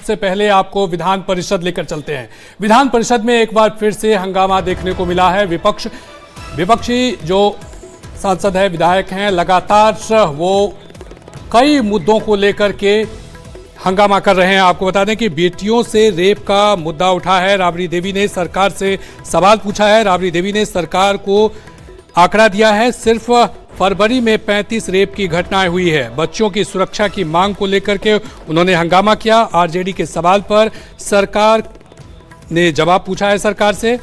सबसे पहले आपको विधान परिषद लेकर चलते हैं। विधान परिषद में एक बार फिर से हंगामा देखने को मिला है। विपक्षी जो सांसद है, विधायक हैं, लगातार वो कई मुद्दों को लेकर के हंगामा कर रहे हैं। आपको बता दें कि बेटियों से रेप का मुद्दा उठा है। राबड़ी देवी ने सरकार से सवाल पूछा है। राबड़ी देवी ने सरकार को आंकड़ा दिया है, सिर्फ फरवरी में 35 रेप की घटनाएं हुई है। बच्चों की सुरक्षा की मांग को लेकर के उन्होंने हंगामा किया। आरजेडी के सवाल पर सरकार ने जवाब पूछा है। सरकार से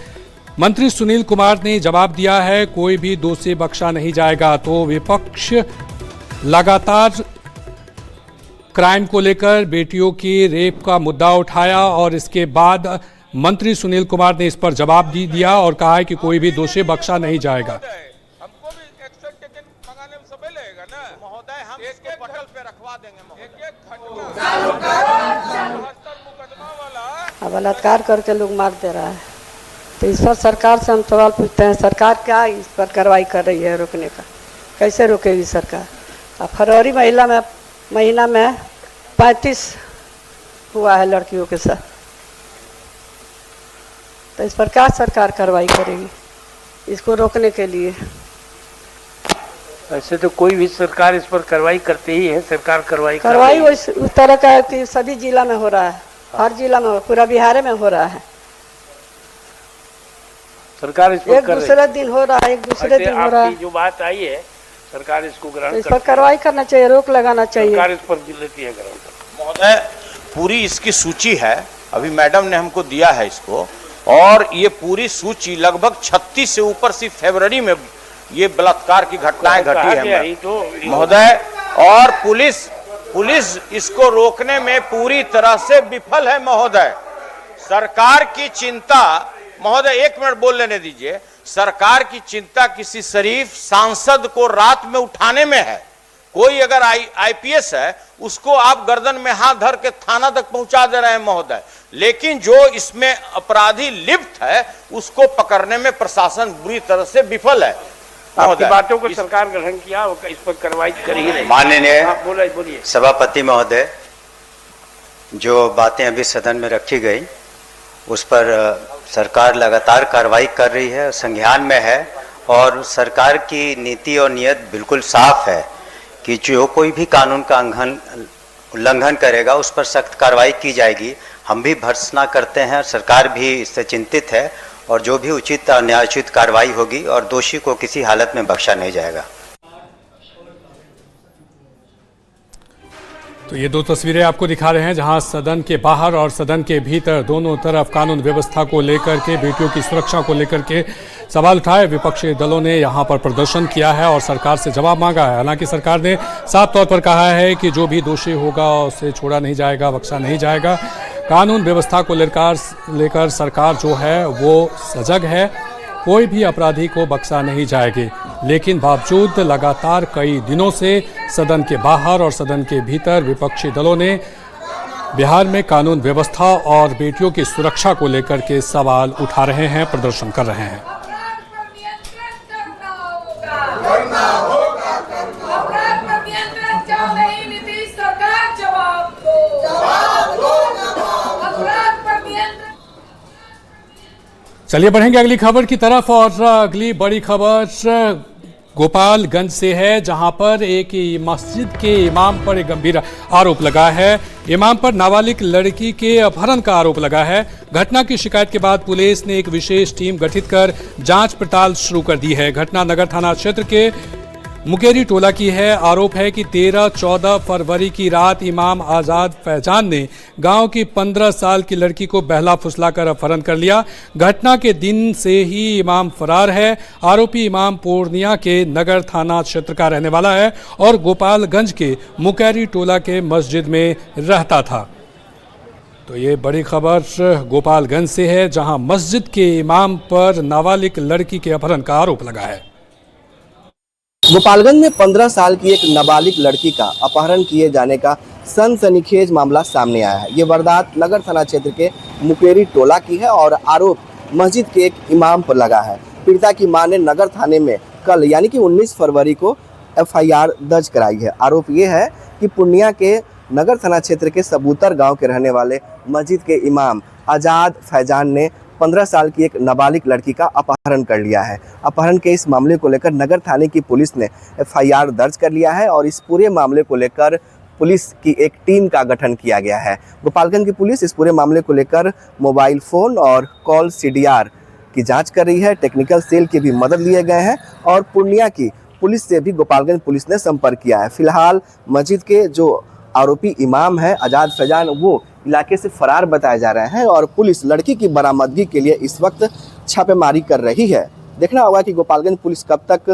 मंत्री सुनील कुमार ने जवाब दिया है, कोई भी दोषी बख्शा नहीं जाएगा। तो विपक्ष लगातार क्राइम को लेकर बेटियों की रेप का मुद्दा उठाया और इसके बाद मंत्री सुनील कुमार ने इस पर जवाब दिया और कहा है कि कोई भी दोषी बख्शा नहीं जाएगा। हमको भी एक्शन टेकन मंगाने में समय लगेगा ना महोदय, हम इसके पटल पे रखवा देंगे। बलात्कार करके लोग मार दे रहा है, तो इस पर सरकार से हम सवाल पूछते हैं, सरकार क्या इस पर कार्रवाई कर रही है रोकने का? कैसे रोकेगी सरकार? अब फरवरी महीना में 35 हुआ है लड़कियों के साथ, तो इस पर क्या सरकार कार्रवाई करेगी इसको रोकने के लिए? ऐसे तो कोई भी सरकार इस पर कार्रवाई करते ही है। सरकार कार्रवाई उस तरह का है कि सभी जिला में हो रहा है, हर जिला में, पूरा बिहार में हो रहा है। सरकार इस पर एक दूसरे दिन हो रहा है, एक दूसरे दिन हो रहा है। जो बात आई है सरकार इसको ग्रहण, तो इस पर कार्रवाई करना चाहिए, रोक लगाना चाहिए। सरकार इस पर लेती है ग्रहण। महोदय पूरी इसकी सूची है, अभी मैडम ने हमको दिया है इसको, और ये पूरी सूची लगभग 36 से ऊपर सिर्फ फरवरी में ये बलात्कार की घटनाएं घटी है महोदय। और पुलिस इसको रोकने में पूरी तरह से विफल है महोदय। सरकार की चिंता, महोदय 1 मिनट बोल लेने दीजिए, सरकार की चिंता किसी शरीफ सांसद को रात में उठाने में है। कोई अगर आईपीएस है उसको आप गर्दन में हाथ धर के थाना तक पहुंचा दे रहे हैं महोदय, लेकिन जो इसमें अपराधी लिप्त है उसको पकड़ने में प्रशासन बुरी तरह से विफल है। आपकी बातों को सरकार ग्रहण किया, इस पर कार्रवाई करी ही नहीं। माननीय बोलिए सभापति महोदय, जो बातें अभी सदन में रखी गई उस पर सरकार लगातार कार्रवाई कर रही है, संज्ञान में है, और सरकार की नीति और नियत बिल्कुल साफ है कि जो कोई भी कानून का उल्लंघन करेगा उस पर सख्त कार्रवाई की जाएगी। हम भी भर्त्सना करते हैं, सरकार भी इससे चिंतित है, और जो भी उचित और न्यायोचित कार्रवाई होगी और दोषी को किसी हालत में बख्शा नहीं जाएगा। तो ये 2 तस्वीरें आपको दिखा रहे हैं जहां सदन के बाहर और सदन के भीतर दोनों तरफ कानून व्यवस्था को लेकर के, बेटियों की सुरक्षा को लेकर के सवाल उठाए। विपक्षी दलों ने यहां पर प्रदर्शन किया है और सरकार से जवाब मांगा है। हालांकि सरकार ने साफ तौर पर कहा है कि जो भी दोषी होगा उसे छोड़ा नहीं जाएगा, बख्शा नहीं जाएगा। कानून व्यवस्था को लेकर सरकार जो है वो सजग है, कोई भी अपराधी को बख्शा नहीं जाएगी। लेकिन बावजूद लगातार कई दिनों से सदन के बाहर और सदन के भीतर विपक्षी दलों ने बिहार में कानून व्यवस्था और बेटियों की सुरक्षा को लेकर के सवाल उठा रहे हैं, प्रदर्शन कर रहे हैं। चलिए बढ़ेंगे अगली खबर की तरफ, और अगली बड़ी खबर गोपालगंज से है, जहां पर एक मस्जिद के इमाम पर एक गंभीर आरोप लगा है। इमाम पर नाबालिग लड़की के अपहरण का आरोप लगा है। घटना की शिकायत के बाद पुलिस ने एक विशेष टीम गठित कर जांच पड़ताल शुरू कर दी है। घटना नगर थाना क्षेत्र के मुकेरी टोला की है। आरोप है कि 13-14 फरवरी की रात इमाम आजाद फैजान ने गांव की 15 साल की लड़की को बहला फुसलाकर अपहरण कर लिया। घटना के दिन से ही इमाम फरार है। आरोपी इमाम पूर्णिया के नगर थाना क्षेत्र का रहने वाला है और गोपालगंज के मुकेरी टोला के मस्जिद में रहता था। तो ये बड़ी खबर गोपालगंज से है, जहां मस्जिद के इमाम पर नाबालिग लड़की के अपहरण का आरोप लगा है। गोपालगंज में 15 साल की एक नाबालिग लड़की का अपहरण किए जाने का सनसनीखेज मामला सामने आया है। ये वारदात नगर थाना क्षेत्र के मुकेरी टोला की है और आरोप मस्जिद के एक इमाम पर लगा है। पीड़िता की मां ने नगर थाने में कल यानी कि 19 फरवरी को FIR दर्ज कराई है। आरोप ये है कि पूर्णिया के नगर थाना क्षेत्र के सबूतर गांव के रहने वाले मस्जिद के इमाम आज़ाद फैजान ने 15 साल की एक नाबालिग लड़की का अपहरण कर लिया है। अपहरण के इस मामले को लेकर नगर थाने की पुलिस ने FIR दर्ज कर लिया है और इस पूरे मामले को लेकर पुलिस की एक टीम का गठन किया गया है। गोपालगंज की पुलिस इस पूरे मामले को लेकर मोबाइल फ़ोन और कॉल CDR की जांच कर रही है। टेक्निकल सेल की भी मदद लिए गए हैं और पूर्णिया की पुलिस से भी गोपालगंज पुलिस ने संपर्क किया है। फिलहाल मस्जिद के जो आरोपी इमाम है आज़ाद फैजान, वो इलाके से फरार बताए जा रहे हैं और पुलिस लड़की की बरामदगी के लिए इस वक्त छापेमारी कर रही है। देखना होगा कि गोपालगंज पुलिस कब तक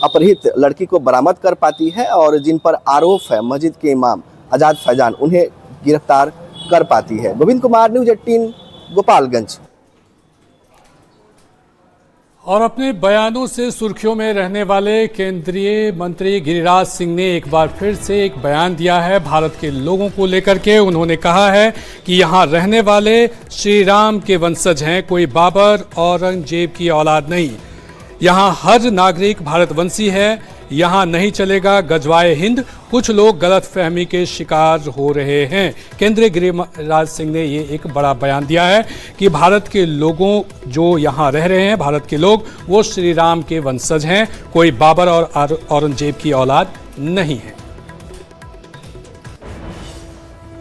अपहृत लड़की को बरामद कर पाती है और जिन पर आरोप है मस्जिद के इमाम आज़ाद फैजान, उन्हें गिरफ्तार कर पाती है। गोविंद कुमार, न्यूज़ 18 गोपालगंज। और अपने बयानों से सुर्खियों में रहने वाले केंद्रीय मंत्री गिरिराज सिंह ने एक बार फिर से एक बयान दिया है भारत के लोगों को लेकर के। उन्होंने कहा है कि यहाँ रहने वाले श्री राम के वंशज हैं, कोई बाबर औरंगजेब की औलाद नहीं। यहाँ हर नागरिक भारतवंशी है, यहाँ नहीं चलेगा गजवाए हिंद। कुछ लोग गलतफहमी के शिकार हो रहे हैं। केंद्रीय गिरिराज सिंह ने ये एक बड़ा बयान दिया है कि भारत के लोगों जो यहाँ रह रहे हैं, भारत के लोग, वो श्री राम के वंशज हैं, कोई बाबर और औरंगजेब की औलाद नहीं है।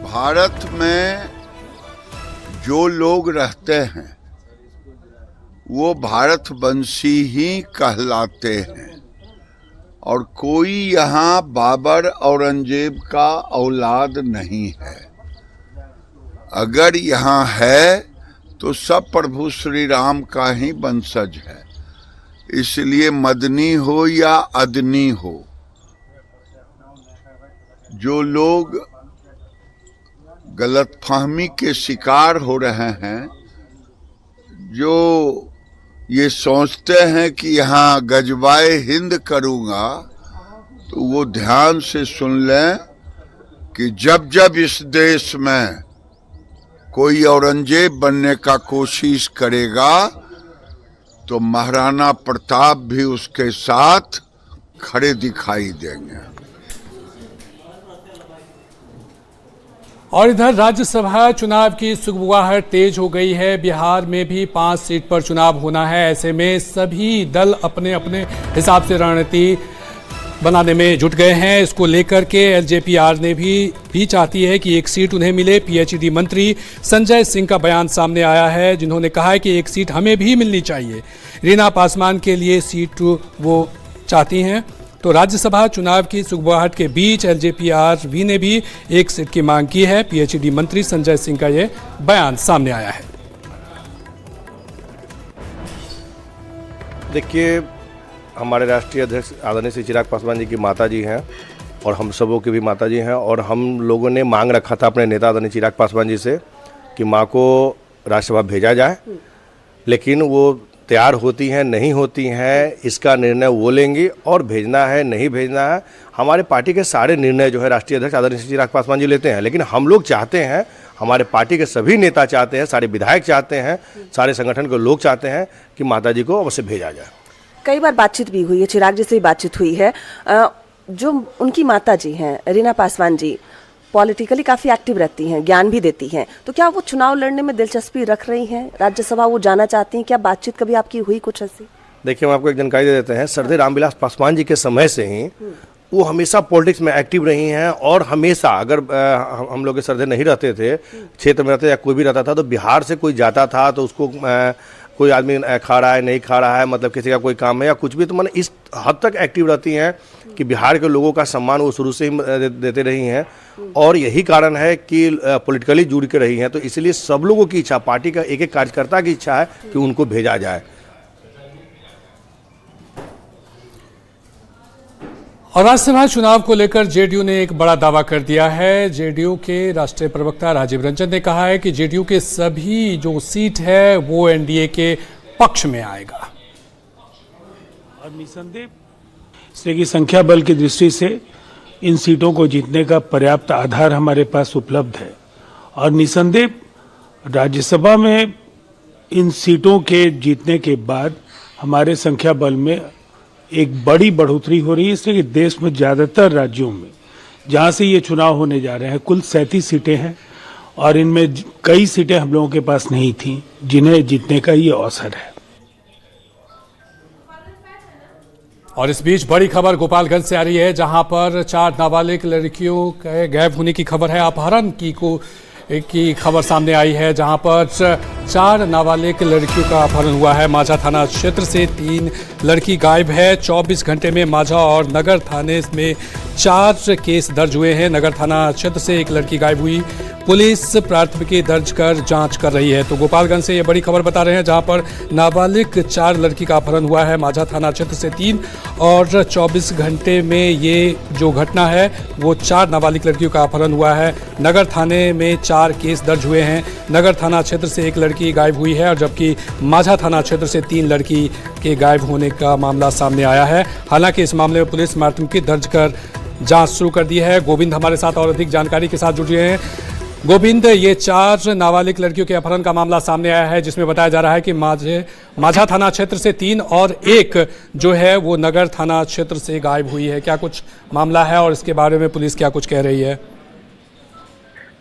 भारत में जो लोग रहते हैं वो भारतवंशी ही कहलाते हैं और कोई यहाँ बाबर औरंगजेब का औलाद नहीं है। अगर यहाँ है तो सब प्रभु श्री राम का ही वंशज है। इसलिए मदनी हो या अदनी हो, जो लोग गलतफहमी के शिकार हो रहे हैं, जो ये सोचते हैं कि यहाँ गजवाए हिंद करूँगा, तो वो ध्यान से सुन लें कि जब जब इस देश में कोई औरंगजेब बनने का कोशिश करेगा तो महाराणा प्रताप भी उसके साथ खड़े दिखाई देंगे। और इधर राज्यसभा चुनाव की सुगबुगाहट तेज हो गई है। बिहार में भी 5 सीट पर चुनाव होना है। ऐसे में सभी दल अपने अपने हिसाब से रणनीति बनाने में जुट गए हैं। इसको लेकर के LJPR ने भी चाहती है कि एक सीट उन्हें मिले। PhD मंत्री संजय सिंह का बयान सामने आया है, जिन्होंने कहा है कि एक सीट हमें भी मिलनी चाहिए। रीना पासवान के लिए सीट वो चाहती हैं। तो राज्यसभा चुनाव की सुगबुगाहट के बीच LJPR ने भी एक सीट की मांग की है। PhD मंत्री संजय सिंह का ये बयान सामने आया है। देखिए, हमारे राष्ट्रीय अध्यक्ष आदरणीय श्री चिराग पासवान जी की माता जी हैं और हम सबों की भी माता जी हैं, और हम लोगों ने मांग रखा था अपने नेता आदरणीय चिराग पासवान जी से कि माँ को राज्यसभा भेजा जाए, लेकिन वो तैयार होती हैं नहीं होती हैं इसका निर्णय वो लेंगी, और भेजना है नहीं भेजना है हमारे पार्टी के सारे निर्णय जो है राष्ट्रीय अध्यक्ष आदरणीय श्री चिराग पासवान जी लेते हैं। लेकिन हम लोग चाहते हैं, हमारे पार्टी के सभी नेता चाहते हैं, सारे विधायक चाहते हैं, सारे संगठन के लोग चाहते हैं कि माता जी को अवश्य भेजा जाए। कई बार बातचीत भी हुई है, चिराग जी से बातचीत हुई है। जो उनकी माता जी हैं रीना पासवान जी, पॉलिटिकली काफ़ी एक्टिव रहती हैं, ज्ञान भी देती हैं, तो क्या वो चुनाव लड़ने में दिलचस्पी रख रही हैं? राज्यसभा वो जाना चाहती हैं? क्या बातचीत कभी आपकी हुई कुछ ऐसी? देखिए, हम आपको एक जानकारी दे देते हैं। सरदार रामविलास पासवान जी के समय से ही वो हमेशा पॉलिटिक्स में एक्टिव रही हैं, और हमेशा अगर हम लोग के सरदार नहीं रहते थे, क्षेत्र में रहते या कोई भी रहता था, तो बिहार से कोई जाता था तो उसको कोई आदमी खा रहा है नहीं खा रहा है, मतलब किसी का कोई काम है या कुछ भी, तो मैंने इस हद तक एक्टिव रहती हैं कि बिहार के लोगों का सम्मान वो शुरू से ही देते रही हैं, और यही कारण है कि पॉलिटिकली जुड़ के रही हैं। तो इसलिए सब लोगों की इच्छा, पार्टी का एक एक कार्यकर्ता की इच्छा है कि उनको भेजा जाए। और राज्यसभा चुनाव को लेकर जेडीयू ने एक बड़ा दावा कर दिया है। जेडीयू के राष्ट्रीय प्रवक्ता राजीव रंजन ने कहा है कि जेडीयू के सभी जो सीट है वो एनडीए के पक्ष में आएगा। और निसंदेह इसलिए कि संख्या बल की दृष्टि से इन सीटों को जीतने का पर्याप्त आधार हमारे पास उपलब्ध है, और निसंदेह राज्यसभा में इन सीटों के जीतने के बाद हमारे संख्या बल में एक बड़ी बढ़ोतरी हो रही है, इसलिए कि देश में ज़्यादातर राज्यों में जहां से ये चुनाव होने जा रहे हैं। कुल 37 सीटें हैं और इनमें कई सीटें हम लोगों के पास नहीं थी, जिन्हें जीतने का ये अवसर है। और इस बीच बड़ी खबर गोपालगंज से आ रही है, जहां पर 4 नाबालिग लड़कियों के गायब होने की खबर है। अपहरण की खबर सामने आई है, जहां पर 4 नाबालिग लड़कियों का अपहरण हुआ है। माझा थाना क्षेत्र से 3 लड़की गायब है। 24 घंटे में माझा और नगर थाने में 4 केस दर्ज हुए हैं। नगर थाना क्षेत्र से 1 लड़की गायब हुई। पुलिस प्राथमिकी दर्ज कर जांच कर रही है। तो गोपालगंज से ये बड़ी खबर बता रहे हैं, जहां पर नाबालिग 4 लड़की का अपहरण हुआ है। माझा थाना क्षेत्र से 3 और 24 घंटे में ये जो घटना है वो 4 नाबालिग लड़कियों का अपहरण हुआ है। नगर थाने में 4 केस दर्ज हुए हैं। नगर थाना क्षेत्र से 1 लड़की गायब हुई है और जबकि माझा थाना क्षेत्र से 3 लड़की के गायब होने का मामला सामने आया है। हालांकि इस मामले में पुलिस प्राथमिकी दर्ज कर जांच शुरू कर दी है। गोविंद हमारे साथ और अधिक जानकारी के साथ जुड़ रहे हैं। गोविंद, ये 4 नाबालिग लड़कियों के अपहरण का मामला सामने आया है, जिसमें बताया जा रहा है कि माझा थाना क्षेत्र से 3 और 1 जो है वो नगर थाना क्षेत्र से गायब हुई है। क्या कुछ मामला है और इसके बारे में पुलिस क्या कुछ कह रही है?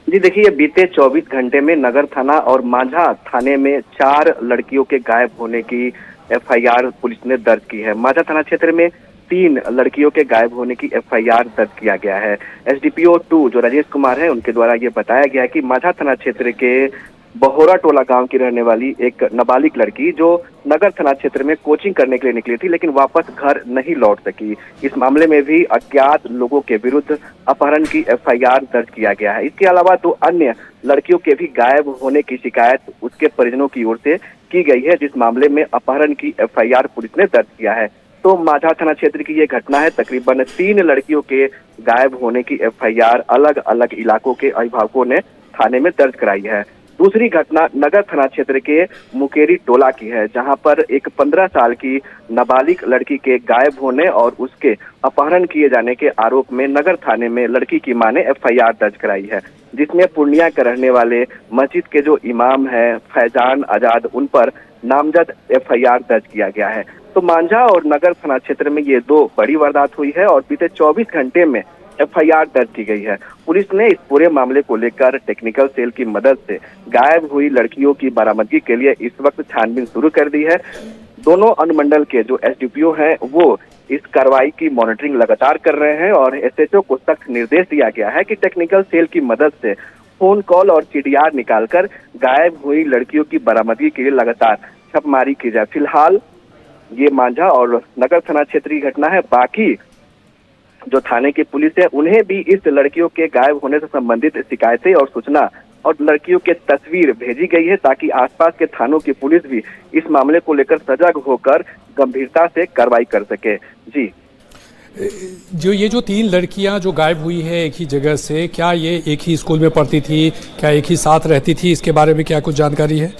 जी देखिए, बीते 24 घंटे में नगर थाना और माझा थाने में 4 लड़कियों के गायब होने की FIR पुलिस ने दर्ज की है। माझा थाना क्षेत्र में 3 लड़कियों के गायब होने की FIR दर्ज किया गया है। SDPO 2 जो राजेश कुमार है, उनके द्वारा ये बताया गया है कि माझा थाना क्षेत्र के बहोरा टोला गांव की रहने वाली एक नाबालिग लड़की जो नगर थाना क्षेत्र में कोचिंग करने के लिए निकली थी, लेकिन वापस घर नहीं लौट सकी। इस मामले में भी अज्ञात लोगों के विरुद्ध अपहरण की FIR दर्ज किया गया है। इसके अलावा 2 अन्य लड़कियों के भी गायब होने की शिकायत उसके परिजनों की ओर से की गई है, जिस मामले में अपहरण की FIR पुलिस ने दर्ज किया है। तो माझा थाना क्षेत्र की ये घटना है। तकरीबन 3 लड़कियों के गायब होने की FIR अलग अलग इलाकों के अभिभावकों ने थाने में दर्ज कराई है। दूसरी घटना नगर थाना क्षेत्र के मुकेरी टोला की है, जहां पर एक 15 साल की नाबालिग लड़की के गायब होने और उसके अपहरण किए जाने के आरोप में नगर थाने में लड़की की मां ने FIR दर्ज कराई है, जिसमें पूर्णिया के रहने वाले मस्जिद के जो इमाम है फैजान आजाद, उन पर नामजद FIR दर्ज किया गया है। तो मांझा और नगर थाना क्षेत्र में ये 2 बड़ी वारदात हुई है और बीते 24 घंटे में FIR दर्ज की गई है। पुलिस ने इस पूरे मामले को लेकर टेक्निकल सेल की मदद से गायब हुई लड़कियों की बरामदगी के लिए इस वक्त छानबीन शुरू कर दी है। दोनों अनुमंडल के जो SDPO हैं वो इस कार्रवाई की मॉनिटरिंग लगातार कर रहे हैं और SHO को सख्त निर्देश दिया गया है कि टेक्निकल सेल की मदद से फोन कॉल और CDR निकालकर गायब हुई लड़कियों की बरामदगी के लिए लगातार छापेमारी की जाए। फिलहाल ये मांझा और नगर थाना क्षेत्र की घटना है। बाकी जो थाने की पुलिस है, उन्हें भी इस लड़कियों के गायब होने से संबंधित शिकायतें और सूचना और लड़कियों के तस्वीर भेजी गई है, ताकि आसपास के थानों की पुलिस भी इस मामले को लेकर सजग होकर गंभीरता से कार्रवाई कर सके। जी, ये जो 3 लड़कियां जो गायब हुई है एक ही जगह से, क्या ये एक ही स्कूल में पढ़ती थी, क्या एक ही साथ रहती थी? इसके बारे में क्या कुछ जानकारी है?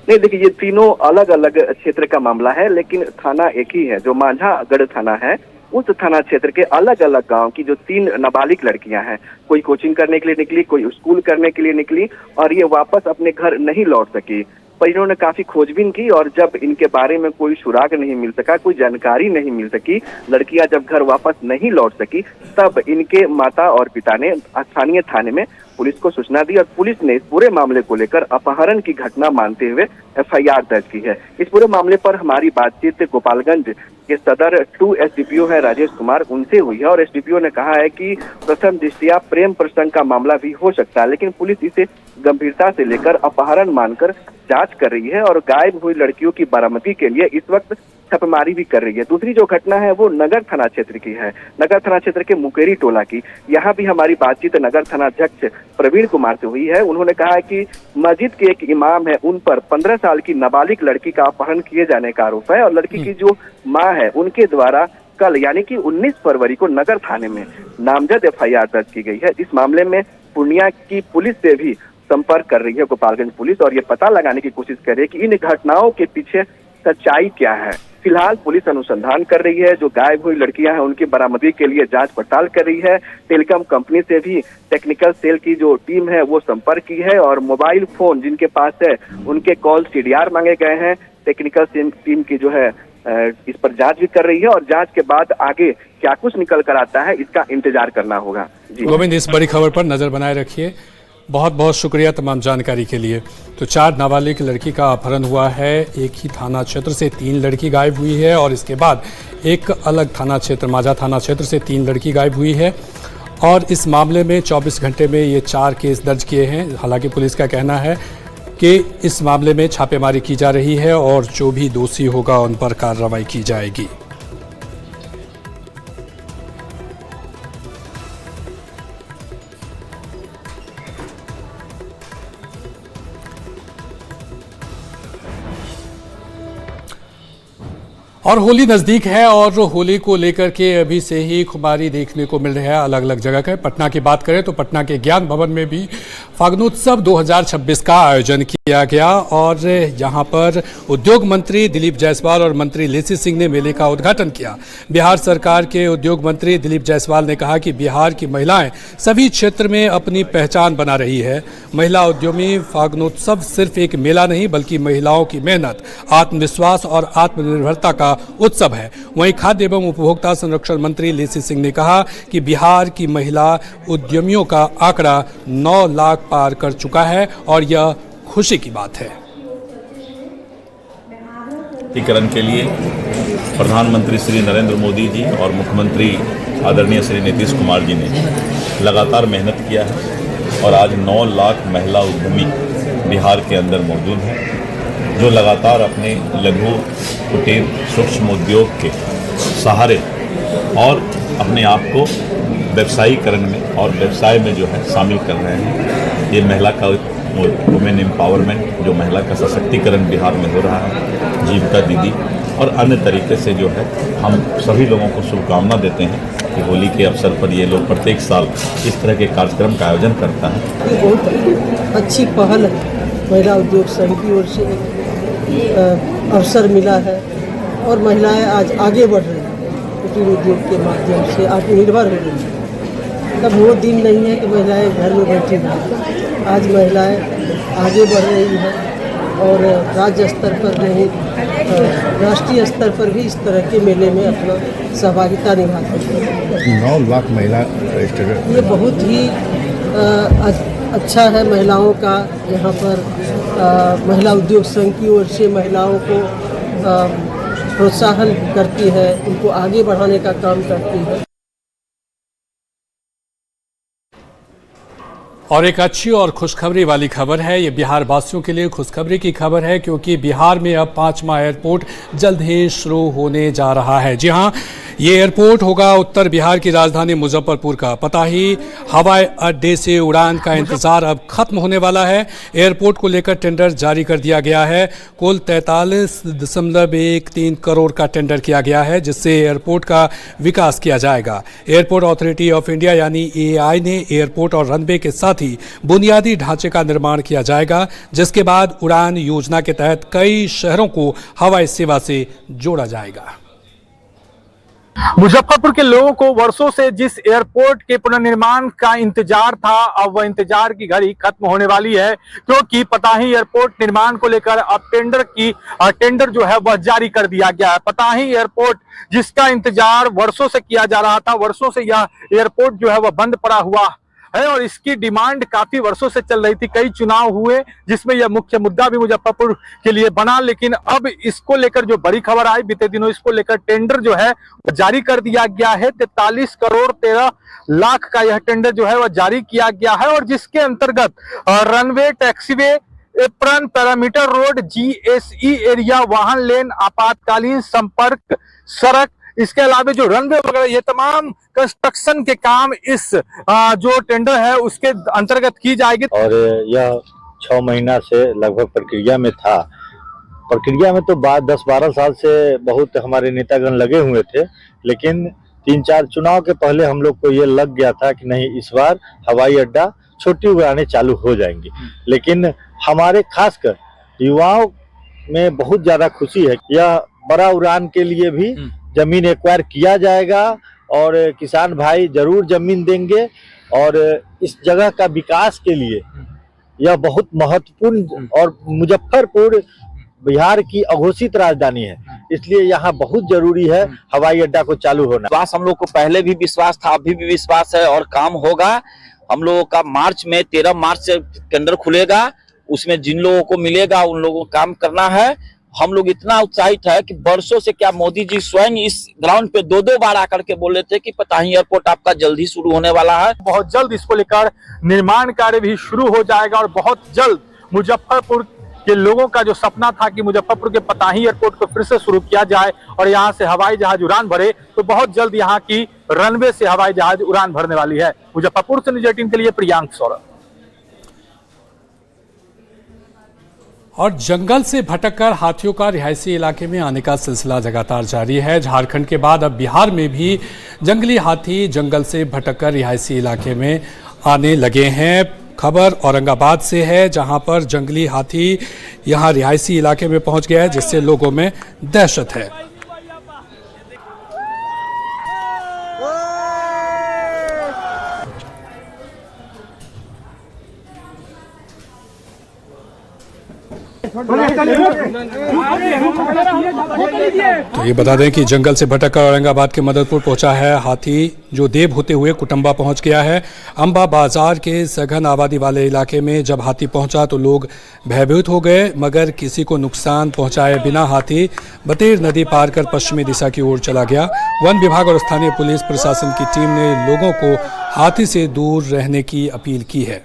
नहीं, देखिए, ये तीनों अलग अलग क्षेत्र का मामला है, लेकिन थाना एक ही है। जो मांझागढ़ थाना है, उस थाना क्षेत्र के अलग अलग गांव की जो 3 नाबालिग लड़कियां हैं, कोई कोचिंग करने के लिए निकली, कोई स्कूल करने के लिए निकली और ये वापस अपने घर नहीं लौट सकी। परिजनों ने काफी खोजबीन की और जब इनके बारे में कोई सुराग नहीं मिल सका, कोई जानकारी नहीं मिल सकी, लड़कियां जब घर वापस नहीं लौट सकी, तब इनके माता और पिता ने स्थानीय थाने में पुलिस को सूचना दी और पुलिस ने इस पूरे मामले को लेकर अपहरण की घटना मानते हुए FIR दर्ज की है। इस पूरे मामले पर हमारी बातचीत गोपालगंज के सदर 2 SDPO है राजेश कुमार, उनसे हुई है और SDPO ने कहा है कि प्रथम दृष्टया प्रेम प्रसंग का मामला भी हो सकता है, लेकिन पुलिस इसे गंभीरता से लेकर अपहरण मानकर जांच कर रही है और गायब हुई लड़कियों की बरामदगी के लिए इस वक्त छापेमारी भी कर रही है। दूसरी जो घटना है वो नगर थाना क्षेत्र की है, नगर थाना क्षेत्र के मुकेरी टोला की। यहाँ भी हमारी बातचीत नगर थाना अध्यक्ष प्रवीण कुमार से हुई है। उन्होंने कहा है कि मस्जिद के एक इमाम है, उन पर 15 साल की नाबालिग लड़की का अपहरण किए जाने का आरोप है और लड़की की जो माँ है उनके द्वारा कल यानी कि 19 फरवरी को नगर थाने में नामजद FIR दर्ज की गई है। इस मामले में पूर्णिया की पुलिस से भी संपर्क कर रही है गोपालगंज पुलिस और ये पता लगाने की कोशिश कर रही है कि इन घटनाओं के पीछे सच्चाई क्या है। फिलहाल पुलिस अनुसंधान कर रही है, जो गायब हुई लड़कियां हैं उनकी बरामदगी के लिए जांच पड़ताल कर रही है। टेलीकॉम कंपनी से भी टेक्निकल सेल की जो टीम है वो संपर्क की है और मोबाइल फोन जिनके पास है उनके कॉल CDR मांगे गए हैं। टेक्निकल टीम की जो है इस पर जांच भी कर रही है और जांच के बाद आगे क्या कुछ निकल कर आता है इसका इंतजार करना होगा। जी गोविंद, इस बड़ी खबर पर नजर बनाए रखिए। बहुत बहुत शुक्रिया तमाम जानकारी के लिए। तो 4 नाबालिग लड़की का अपहरण हुआ है, एक ही थाना क्षेत्र से 3 लड़की गायब हुई है और इसके बाद एक अलग थाना क्षेत्र माझा थाना क्षेत्र से 3 लड़की गायब हुई है और इस मामले में 24 घंटे में ये 4 केस दर्ज किए हैं। हालांकि पुलिस का कहना है कि इस मामले में छापेमारी की जा रही है और जो भी दोषी होगा उन पर कार्रवाई की जाएगी। और होली नज़दीक है और होली को लेकर के अभी से ही खुमारी देखने को मिल रहा है अलग अलग जगह का। पटना की बात करें तो पटना के ज्ञान भवन में भी फागनोत्सव 2026 का आयोजन किया गया और यहां पर उद्योग मंत्री दिलीप जायसवाल और मंत्री लेसी सिंह ने मेले का उद्घाटन किया। बिहार सरकार के उद्योग मंत्री दिलीप जायसवाल ने कहा कि बिहार की महिलाएं सभी क्षेत्र में अपनी पहचान बना रही है। महिला उद्यमी फागनोत्सव सिर्फ एक मेला नहीं बल्कि महिलाओं की मेहनत, आत्मविश्वास और आत्मनिर्भरता का उत्सव है। वहीं खाद्य एवं उपभोक्ता संरक्षण मंत्री लेसी सिंह ने कहा कि बिहार की महिला उद्यमियों का आंकड़ा 9 लाख पार कर चुका है और यह खुशी की बात है। टीकाकरण के लिए प्रधानमंत्री श्री नरेंद्र मोदी जी और मुख्यमंत्री आदरणीय श्री नीतीश कुमार जी ने लगातार मेहनत किया है और आज 9 लाख महिला उद्यमी बिहार के अंदर मौजूद हैं जो लगातार अपने लघु कुटीर सूक्ष्म उद्योग के सहारे और अपने आप को व्यवसायीकरण में और व्यवसाय में जो है शामिल कर रहे हैं। ये महिला का वुमेन एम्पावरमेंट, जो महिला का सशक्तिकरण बिहार में हो रहा है, जीविका दीदी और अन्य तरीके से जो है हम सभी लोगों को शुभकामना देते हैं कि होली के अवसर पर ये लोग प्रत्येक साल इस तरह के कार्यक्रम का आयोजन करता है। ये बहुत अच्छी पहल है, महिला उद्योग संघ की ओर से अवसर मिला है और महिलाएं आज आगे बढ़ रही हैं। कुटीर उद्योग के माध्यम से आत्मनिर्भर हो रही हैं। तब वो दिन नहीं है कि महिलाएं घर में बैठी हैं। आज महिलाएं आगे बढ़ रही हैं और राज्य स्तर पर नहीं राष्ट्रीय स्तर पर भी इस तरह के मेले में अपना सहभागिता निभाती हैं। 9 लाख महिला रजिस्टर्ड, ये बहुत ही अच्छा है महिलाओं का। यहाँ पर महिला उद्योग संघ की ओर से महिलाओं को प्रोत्साहन करती है, उनको आगे बढ़ाने का काम करती है। और एक अच्छी और खुशखबरी वाली खबर है। ये बिहार वासियों के लिए खुशखबरी की खबर है क्योंकि बिहार में अब 5वां एयरपोर्ट जल्द ही शुरू होने जा रहा है। जी हाँ, ये एयरपोर्ट होगा उत्तर बिहार की राजधानी मुजफ्फरपुर का। पता ही हवाई अड्डे से उड़ान का इंतजार अब खत्म होने वाला है। एयरपोर्ट को लेकर टेंडर जारी कर दिया गया है। कुल 43.13 करोड़ का टेंडर किया गया है जिससे एयरपोर्ट का विकास किया जाएगा। एयरपोर्ट अथॉरिटी ऑफ इंडिया यानी एआई ने एयरपोर्ट और रनवे के साथ ही बुनियादी ढांचे का निर्माण किया जाएगा, जिसके बाद उड़ान योजना के तहत कई शहरों को हवाई सेवा से जोड़ा जाएगा। मुजफ्फरपुर के लोगों को वर्षों से जिस एयरपोर्ट के पुनर्निर्माण का इंतजार था, अब वह इंतजार की घड़ी खत्म होने वाली है क्योंकि पताही एयरपोर्ट निर्माण को लेकर अब टेंडर जो है वह जारी कर दिया गया है। पताही एयरपोर्ट जिसका इंतजार वर्षों से किया जा रहा था, वर्षों से यह एयरपोर्ट जो है वह बंद पड़ा हुआ है और इसकी डिमांड काफी वर्षों से चल रही थी। कई चुनाव हुए जिसमें यह मुख्य मुद्दा भी मुजफ्फरपुर के लिए बना, लेकिन अब इसको लेकर जो बड़ी खबर आई बीते दिनों, इसको लेकर टेंडर जो है जारी कर दिया गया है। 43 करोड़ 13 लाख का यह टेंडर जो है वह जारी किया गया है और जिसके अंतर्गत runway, taxiway, apron, perimeter road, GSE area, वाहन लेन, आपातकालीन संपर्क सड़क, इसके अलावा जो रनवे वगैरह ये तमाम कंस्ट्रक्शन के काम इस जो टेंडर है उसके अंतर्गत की जाएगी। और यह 6 महीना से लगभग प्रक्रिया में था। प्रक्रिया में तो 10-12 साल से बहुत हमारे नेतागण लगे हुए थे, लेकिन 3-4 चुनाव के पहले हम लोग को ये लग गया था कि नहीं, इस बार हवाई अड्डा छोटी उड़ानें चालू हो जाएंगी। लेकिन हमारे खासकर युवाओं में बहुत ज्यादा खुशी है। यह बड़ा उड़ान के लिए भी जमीन एक्वायर किया जाएगा और किसान भाई जरूर जमीन देंगे और इस जगह का विकास के लिए यह बहुत महत्वपूर्ण और मुजफ्फरपुर बिहार की अघोषित राजधानी है। इसलिए यहाँ बहुत जरूरी है हवाई अड्डा को चालू होना। विश्वास हम लोग को पहले भी विश्वास था, अभी भी विश्वास है और काम होगा। हम लोगों का मार्च में 13 मार्च से टेंडर खुलेगा, उसमें जिन लोगों को मिलेगा उन लोगों को काम करना है। हम लोग इतना उत्साहित है कि वर्षों से क्या मोदी जी स्वयं इस ग्राउंड पे 2-2 बार आकर के बोले थे कि पताही एयरपोर्ट आपका जल्द ही शुरू होने वाला है। बहुत जल्द इसको लेकर निर्माण कार्य भी शुरू हो जाएगा और बहुत जल्द मुजफ्फरपुर के लोगों का जो सपना था कि मुजफ्फरपुर के पताही एयरपोर्ट को फिर से शुरू किया जाए और यहाँ से हवाई जहाज उड़ान भरे, तो बहुत जल्द यहाँ की रनवे से हवाई जहाज उड़ान भरने वाली है। मुजफ्फरपुर से न्यूज़ 18 के लिए प्रियांक सौरभ। और जंगल से भटककर हाथियों का रिहायशी इलाके में आने का सिलसिला लगातार जारी है। झारखंड के बाद अब बिहार में भी जंगली हाथी जंगल से भटककर रिहायशी इलाके में आने लगे हैं। खबर औरंगाबाद से है, जहां पर जंगली हाथी यहां रिहायशी इलाके में पहुंच गया है, जिससे लोगों में दहशत है। तो ये बता दें कि जंगल से भटककर औरंगाबाद के मददपुर पहुंचा है हाथी, जो देव होते हुए कुटुंबा पहुंच गया है। अंबा बाजार के सघन आबादी वाले इलाके में जब हाथी पहुंचा तो लोग भयभीत हो गए, मगर किसी को नुकसान पहुंचाए बिना हाथी बतेर नदी पार कर पश्चिमी दिशा की ओर चला गया। वन विभाग और स्थानीय पुलिस प्रशासन की टीम ने लोगों को हाथी से दूर रहने की अपील की है।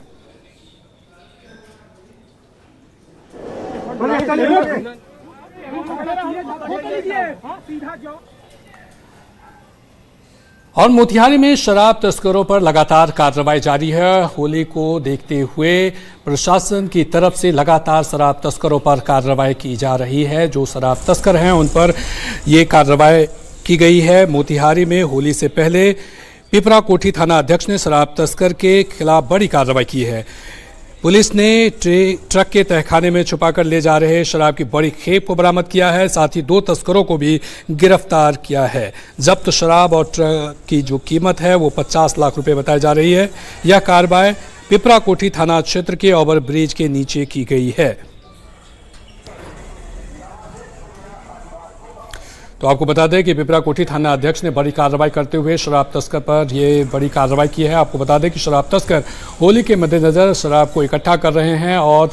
और मोतिहारी में शराब तस्करों पर लगातार कार्रवाई जारी है। होली को देखते हुए प्रशासन की तरफ से लगातार शराब तस्करों पर कार्रवाई की जा रही है। जो शराब तस्कर हैं उन पर ये कार्रवाई की गई है। मोतिहारी में होली से पहले पिपरा कोठी थाना अध्यक्ष ने शराब तस्कर के खिलाफ बड़ी कार्रवाई की है। पुलिस ने ट्रक के तहखाने में छुपाकर ले जा रहे शराब की बड़ी खेप को बरामद किया है। साथ ही 2 तस्करों को भी गिरफ्तार किया है। जब्त शराब और ट्रक की जो कीमत है वो 50 लाख रुपए बताई जा रही है। यह कार्रवाई पिपरा कोठी थाना क्षेत्र के ओवर ब्रिज के नीचे की गई है। तो आपको बता दें कि पिपरा कोठी थाना अध्यक्ष ने बड़ी कार्रवाई करते हुए शराब तस्कर पर ये बड़ी कार्रवाई की है। आपको बता दें कि शराब तस्कर होली के मद्देनजर शराब को इकट्ठा कर रहे हैं और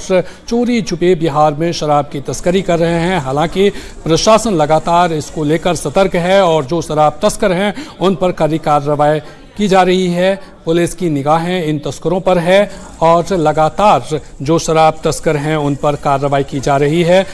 चोरी छुपे बिहार में शराब की तस्करी कर रहे हैं। हालांकि प्रशासन लगातार इसको लेकर सतर्क है और जो शराब तस्कर हैं उन पर कड़ी कार्रवाई की जा रही है। पुलिस की निगाहें इन तस्करों पर है और लगातार जो शराब तस्कर हैं उन पर कार्रवाई की जा रही है।